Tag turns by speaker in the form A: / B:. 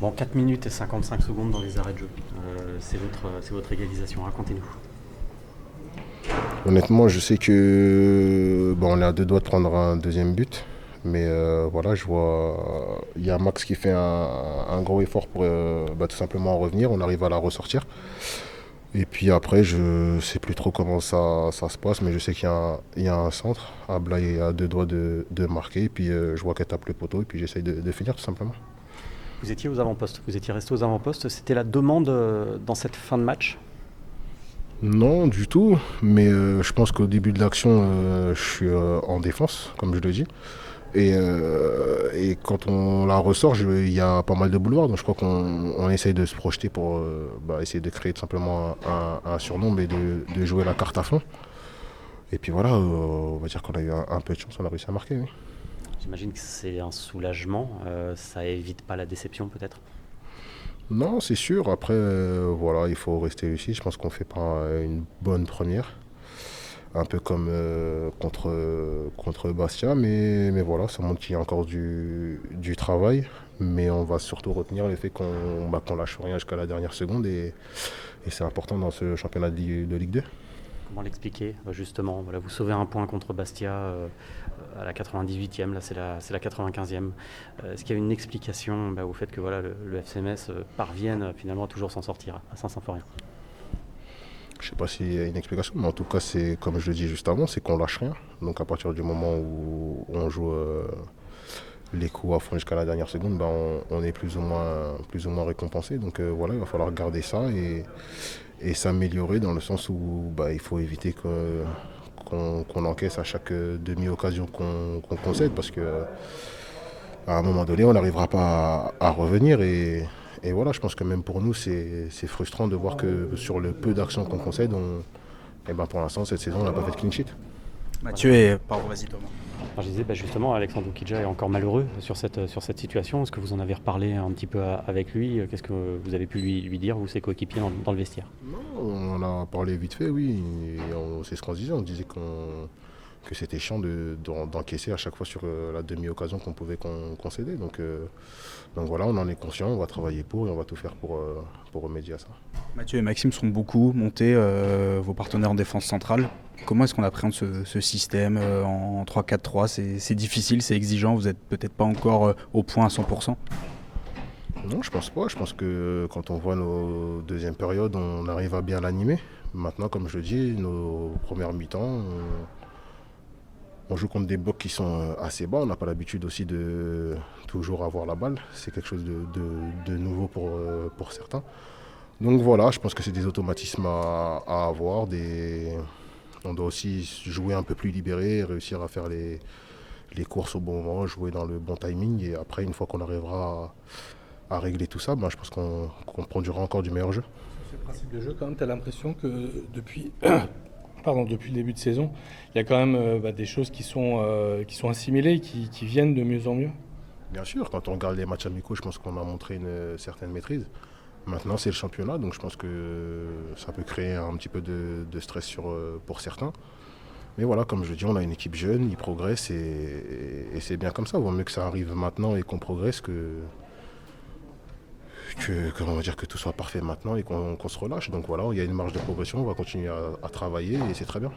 A: Bon, 4 minutes et 55 secondes dans les arrêts de jeu. C'est votre égalisation, racontez-nous.
B: Honnêtement, je sais que on est à deux doigts de prendre un deuxième but. Mais voilà, je vois, il y a Max qui fait un gros effort pour tout simplement en revenir. On arrive à la ressortir. Et puis après, je ne sais plus trop comment ça se passe, mais je sais qu'il y a un centre. Abla est à deux doigts de marquer. Et puis je vois qu'elle tape le poteau. Et puis j'essaye de finir tout simplement.
A: Vous étiez aux avant-postes, vous étiez resté aux avant-postes. C'était la demande dans cette fin de match?
B: Non, du tout. Mais je pense qu'au début de l'action, je suis en défense, comme je le dis. Et quand on la ressort, il y a pas mal de boulevards. Donc je crois qu'on essaye de se projeter pour essayer de créer tout simplement un surnombre et de jouer la carte à fond. Et puis voilà, on va dire qu'on a eu un peu de chance, on a réussi à marquer. Oui.
A: J'imagine que c'est un soulagement, ça évite pas la déception peut-être?
B: Non, c'est sûr. Après, voilà, il faut rester lucide. Je pense qu'on fait pas une bonne première. Un peu comme contre Bastia. Mais voilà, ça montre qu'il y a encore du travail. Mais on va surtout retenir le fait qu'on lâche rien jusqu'à la dernière seconde. Et c'est important dans ce championnat de Ligue 2.
A: Comment l'expliquer justement? Voilà, vous sauvez un point contre Bastia à la 98e, là c'est la 95e. Est-ce qu'il y a une explication au fait que voilà, le FC Metz parvienne finalement à toujours s'en sortir à Saint-Symphorien?
B: Je ne sais pas s'il y a une explication, mais en tout cas, c'est comme je le dis juste avant, c'est qu'on lâche rien. Donc à partir du moment où on joue les coups à fond jusqu'à la dernière seconde, on est plus ou moins récompensé. Donc voilà, il va falloir garder ça et s'améliorer dans le sens où il faut éviter qu'on encaisse à chaque demi-occasion qu'on concède parce que à un moment donné, on n'arrivera pas à revenir. Et voilà, je pense que même pour nous, c'est frustrant de voir que sur le peu d'actions qu'on concède, pour l'instant, cette saison, on n'a pas fait de clean sheet.
C: Mathieu et... Pardon, vas-y Thomas.
A: Alors, je disais justement, Alexandre Oukidja est encore malheureux sur cette situation. Est-ce que vous en avez reparlé un petit peu avec lui? Qu'est-ce que vous avez pu lui dire, vous, ses coéquipiers, dans le vestiaire?
B: Non, on en a parlé vite fait, oui. C'est ce qu'on se disait. On disait que c'était chiant d'encaisser à chaque fois sur la demi-occasion qu'on pouvait concéder. Donc voilà, on en est conscient, on va travailler pour et on va tout faire pour remédier à ça.
C: Mathieu et Maxime sont beaucoup montés, vos partenaires en défense centrale. Comment est-ce qu'on appréhende ce système en 3-4-3? C'est difficile, c'est exigeant, vous n'êtes peut-être pas encore au point à 100%?
B: Non, je pense pas. Je pense que quand on voit nos deuxièmes périodes, on arrive à bien l'animer. Maintenant, comme je le dis, nos premières mi-temps, on joue contre des blocs qui sont assez bas. On n'a pas l'habitude aussi de toujours avoir la balle. C'est quelque chose de nouveau pour certains. Donc voilà, je pense que c'est des automatismes à avoir. On doit aussi jouer un peu plus libéré, réussir à faire les courses au bon moment, jouer dans le bon timing. Et après, une fois qu'on arrivera à régler tout ça, je pense qu'on produira encore du meilleur jeu.
D: Sur ce principe de jeu, quand même, tu as l'impression que depuis depuis le début de saison, il y a quand même des choses qui sont assimilées, qui viennent de mieux en mieux.
B: Bien sûr, quand on regarde les matchs amicaux, je pense qu'on a montré une certaine maîtrise. Maintenant, c'est le championnat, donc je pense que ça peut créer un petit peu de stress pour certains. Mais voilà, comme je dis, on a une équipe jeune, ils progressent et c'est bien comme ça. Il vaut mieux que ça arrive maintenant et qu'on progresse on va dire que tout soit parfait maintenant et qu'on se relâche. Donc voilà, il y a une marge de progression, on va continuer à travailler et c'est très bien.